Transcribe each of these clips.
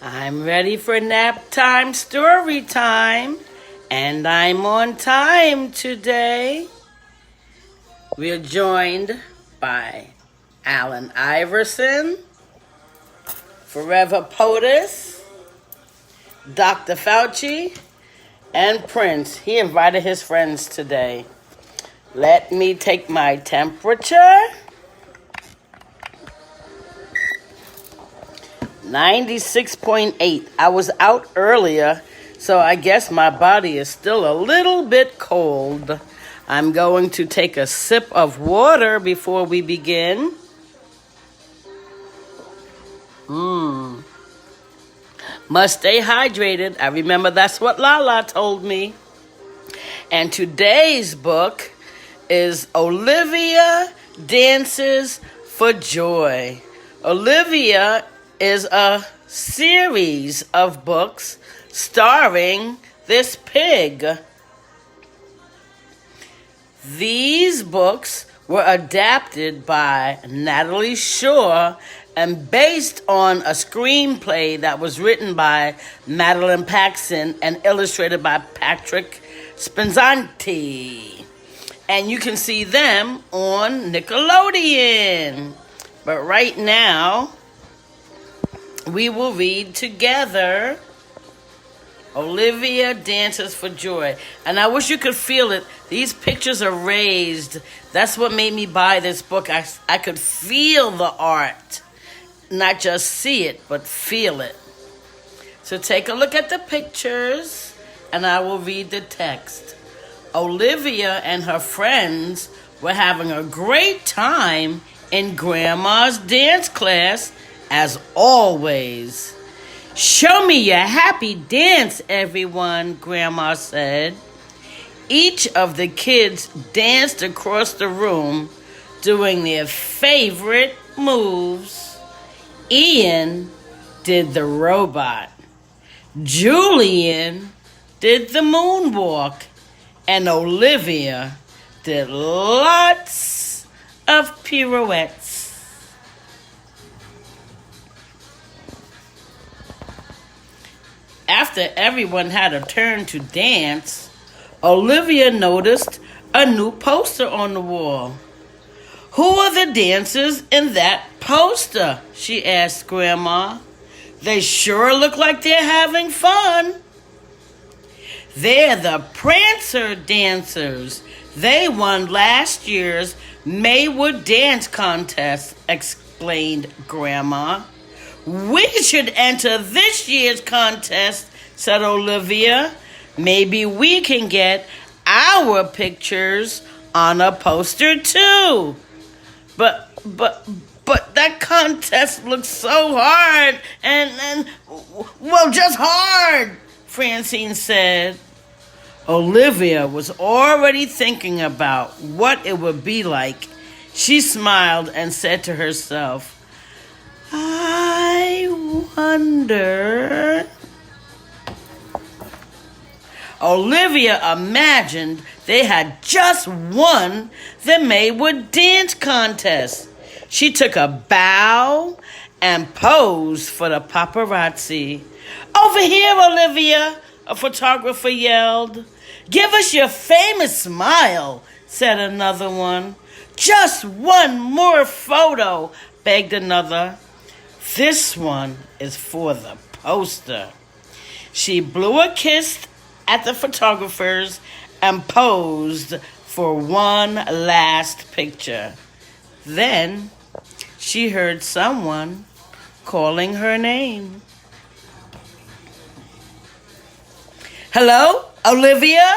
I'm ready for nap time, story time, and I'm on time today. We're joined by Allen Iverson, Forever POTUS, Dr. Fauci, and Prince. He invited his friends today. Let me take my temperature. 96.8. I was out earlier, so I guess my body is still a little bit cold. I'm going to take a sip of water before we begin. Must stay hydrated. I remember that's what Lala told me. And today's book is Olivia Dances for Joy. Olivia is a series of books starring this pig. These books were adapted by Natalie Shore and based on a screenplay that was written by Madeline Paxson and illustrated by Patrick Spenzanti. And you can see them on Nickelodeon. But right now, we will read together Olivia Dances for Joy. And I wish you could feel it. These pictures are raised. That's what made me buy this book. I could feel the art. Not just see it, but feel it. So take a look at the pictures, and I will read the text. Olivia and her friends were having a great time in Grandma's dance class, as always. "Show me your happy dance, everyone," Grandma said. Each of the kids danced across the room, doing their favorite moves. Ian did the robot. Julian did the moonwalk. And Olivia did lots of pirouettes. After everyone had a turn to dance, Olivia noticed a new poster on the wall. "Who are the dancers in that poster?" she asked Grandma. "They sure look like they're having fun." "They're the Prancer dancers. They won last year's Maywood Dance Contest," explained Grandma. "We should enter this year's contest," said Olivia. "Maybe we can get our pictures on a poster too." But that contest looks so hard and just hard, Francine said. Olivia was already thinking about what it would be like. She smiled and said to herself, "I wonder." Olivia imagined they had just won the Maywood Dance Contest. She took a bow and posed for the paparazzi. "Over here, Olivia," a photographer yelled. "Give us your famous smile," said another one. "Just one more photo," begged another. "This one is for the poster." She blew a kiss at the photographers and posed for one last picture. Then she heard someone calling her name. "Hello, Olivia?"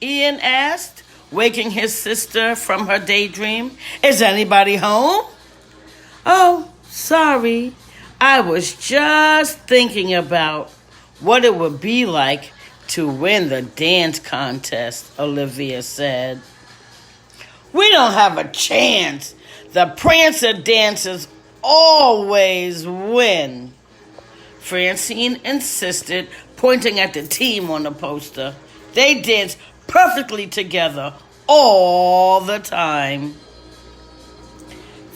Ian asked, waking his sister from her daydream. "Is anybody home?" "Oh, sorry. I was just thinking about what it would be like to win the dance contest," Olivia said. "We don't have a chance. The Prancer dancers always win," Francine insisted, pointing at the team on the poster. "They dance perfectly together all the time."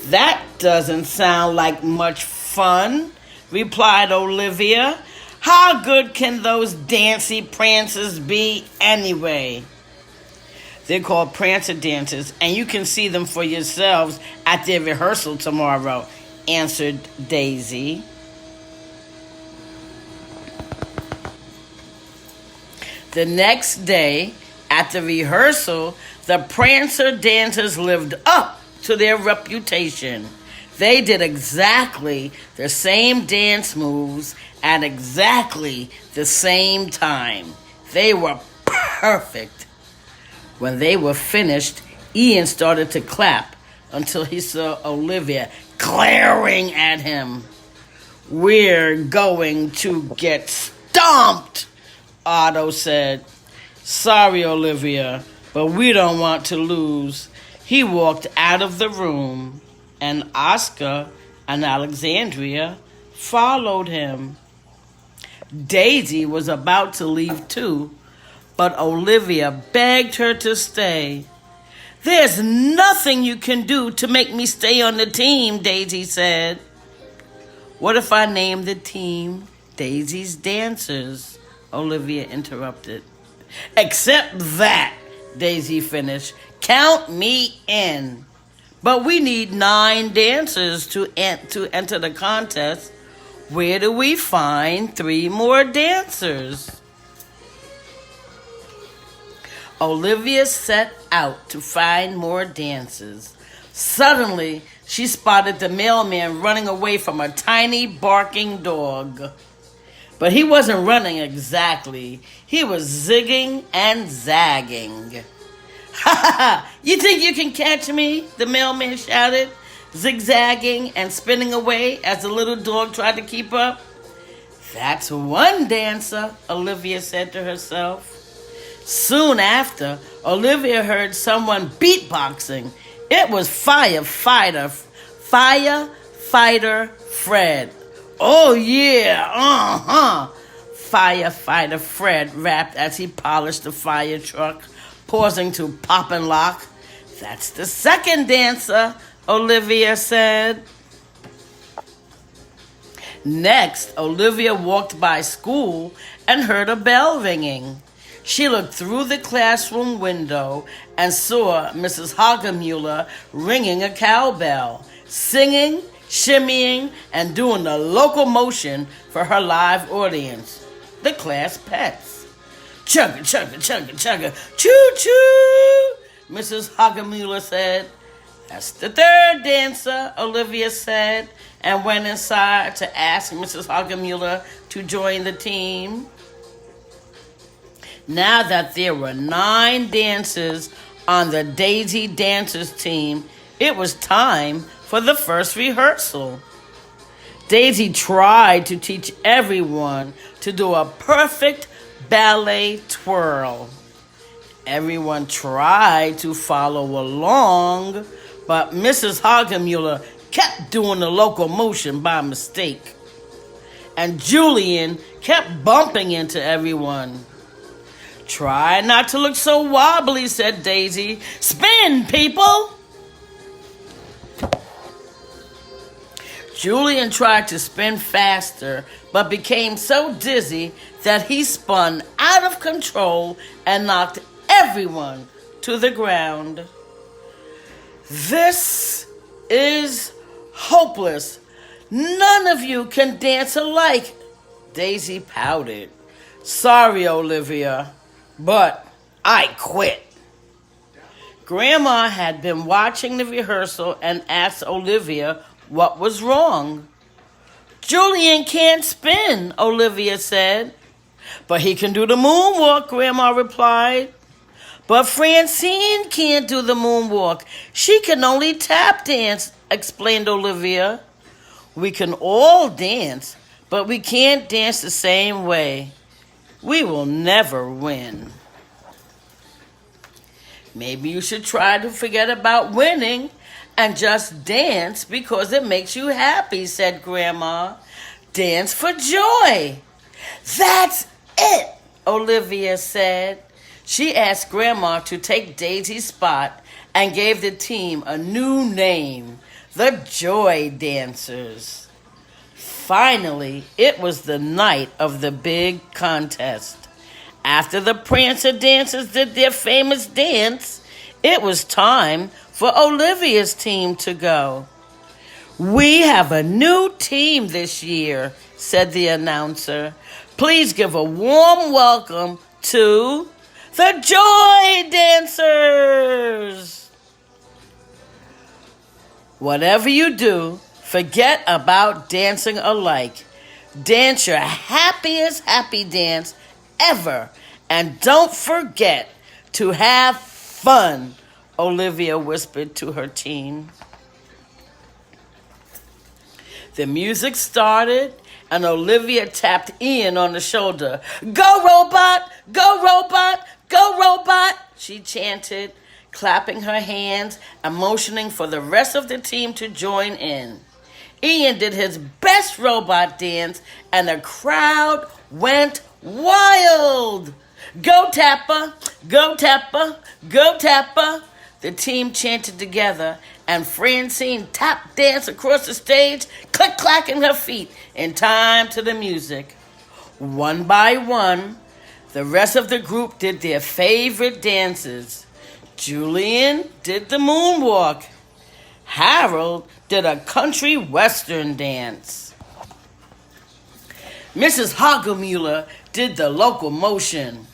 "That doesn't sound like much fun," replied Olivia. How good can those dancy prancers be anyway? They're called prancer dancers, and you can see them for yourselves at their rehearsal tomorrow, answered Daisy. The next day, at the rehearsal, the prancer dancers lived up to their reputation. They did exactly the same dance moves at exactly the same time. They were perfect. When they were finished, Ian started to clap until he saw Olivia glaring at him. We're going to get stomped, Otto said. Sorry, Olivia, but we don't want to lose. He walked out of the room, and Oscar and Alexandria followed him. Daisy was about to leave too, but Olivia begged her to stay. There's nothing you can do to make me stay on the team, Daisy said. What if I name the team Daisy's Dancers? Olivia interrupted. Except that, Daisy finished. Count me in. But we need 9 dancers to enter the contest. Where do we find 3 more dancers? Olivia set out to find more dancers. Suddenly, she spotted the mailman running away from a tiny barking dog. But he wasn't running exactly. He was zigging and zagging. Ha ha ha! You think you can catch me? The mailman shouted, zigzagging and spinning away as the little dog tried to keep up. That's one dancer, Olivia said to herself. Soon after, Olivia heard someone beatboxing. It was Firefighter Fred. Oh yeah, Firefighter Fred rapped as he polished the fire truck, pausing to pop and lock. That's the second dancer, Olivia said. Next, Olivia walked by school and heard a bell ringing. She looked through the classroom window and saw Mrs. Hagemuller ringing a cowbell, singing, shimmying, and doing the locomotion for her live audience, the class pets. Chugga, chugga, chugga, chugga, choo-choo, Mrs. Hagemuller said. That's the third dancer, Olivia said, and went inside to ask Mrs. Hagemuller to join the team. Now that there were 9 dancers on the Daisy Dancers team, it was time for the first rehearsal. Daisy tried to teach everyone to do a perfect ballet twirl. Everyone tried to follow along, but Mrs. Hagemuller kept doing the locomotion by mistake. And Julian kept bumping into everyone. Try not to look so wobbly, said Daisy. Spin, people! Julian tried to spin faster, but became so dizzy that he spun out of control and knocked everyone to the ground. This is hopeless. None of you can dance alike, Daisy pouted. Sorry, Olivia, but I quit. Grandma had been watching the rehearsal and asked Olivia what was wrong. Julian can't spin, Olivia said. But he can do the moonwalk, Grandma replied. But Francine can't do the moonwalk. She can only tap dance, explained Olivia. We can all dance, but we can't dance the same way. We will never win. Maybe you should try to forget about winning and just dance because it makes you happy, said Grandma. Dance for joy. That's it, Olivia said. She asked Grandma to take Daisy's spot and gave the team a new name, the Joy Dancers. Finally, it was the night of the big contest. After the Prancer dancers did their famous dance, it was time for Olivia's team to go. "We have a new team this year," said the announcer. "Please give a warm welcome to the Joy Dancers." Whatever you do, forget about dancing alike. Dance your happiest happy dance ever. And don't forget to have fun, Olivia whispered to her team. The music started, and Olivia tapped Ian on the shoulder. "Go, robot! Go, robot! Go, robot!" she chanted, clapping her hands and motioning for the rest of the team to join in. Ian did his best robot dance, and the crowd went wild. "Go, Tapper! Go, Tapper! Go, Tapper!" The team chanted together, and Francine tap danced across the stage, click-clacking her feet in time to the music. One by one, the rest of the group did their favorite dances. Julian did the moonwalk. Harold did a country western dance. Mrs. Hagemuller did the locomotion.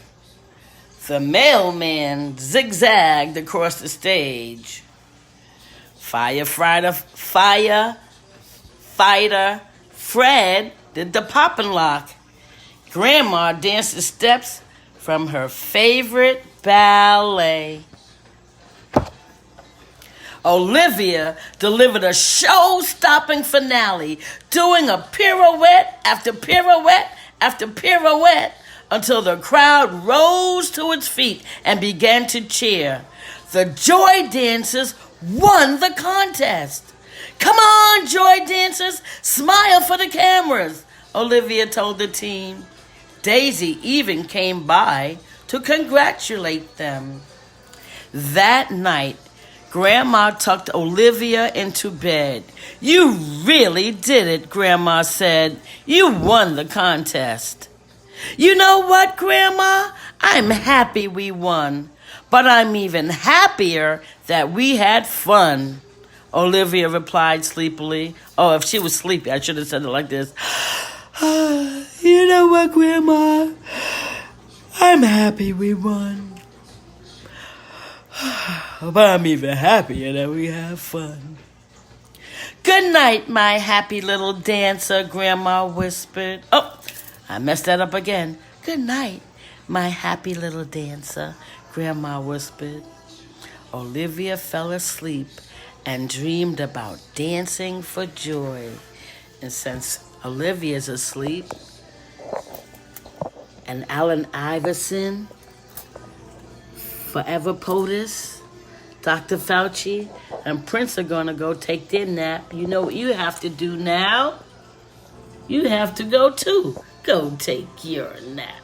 The mailman zigzagged across the stage. Firefighter Fred did the pop and lock. Grandma danced the steps from her favorite ballet. Olivia delivered a show-stopping finale, doing a pirouette after pirouette after pirouette until the crowd rose to its feet and began to cheer. The Joy Dancers won the contest. "Come on, Joy Dancers, smile for the cameras," Olivia told the team. Daisy even came by to congratulate them. That night, Grandma tucked Olivia into bed. "You really did it," Grandma said. "You won the contest." "You know what, Grandma? I'm happy we won, but I'm even happier that we had fun," Olivia replied sleepily. Oh, if she was sleepy, I should have said it like this. "You know what, Grandma? I'm happy we won, but I'm even happier that we have fun." "Good night, my happy little dancer," Grandma whispered. Oh, I messed that up again. "Good night, my happy little dancer," Grandma whispered. Olivia fell asleep and dreamed about dancing for joy. And since Olivia's asleep, and Allen Iverson, Forever POTUS, Dr. Fauci, and Prince are going to go take their nap, you know what you have to do now? You have to go too. Go take your nap.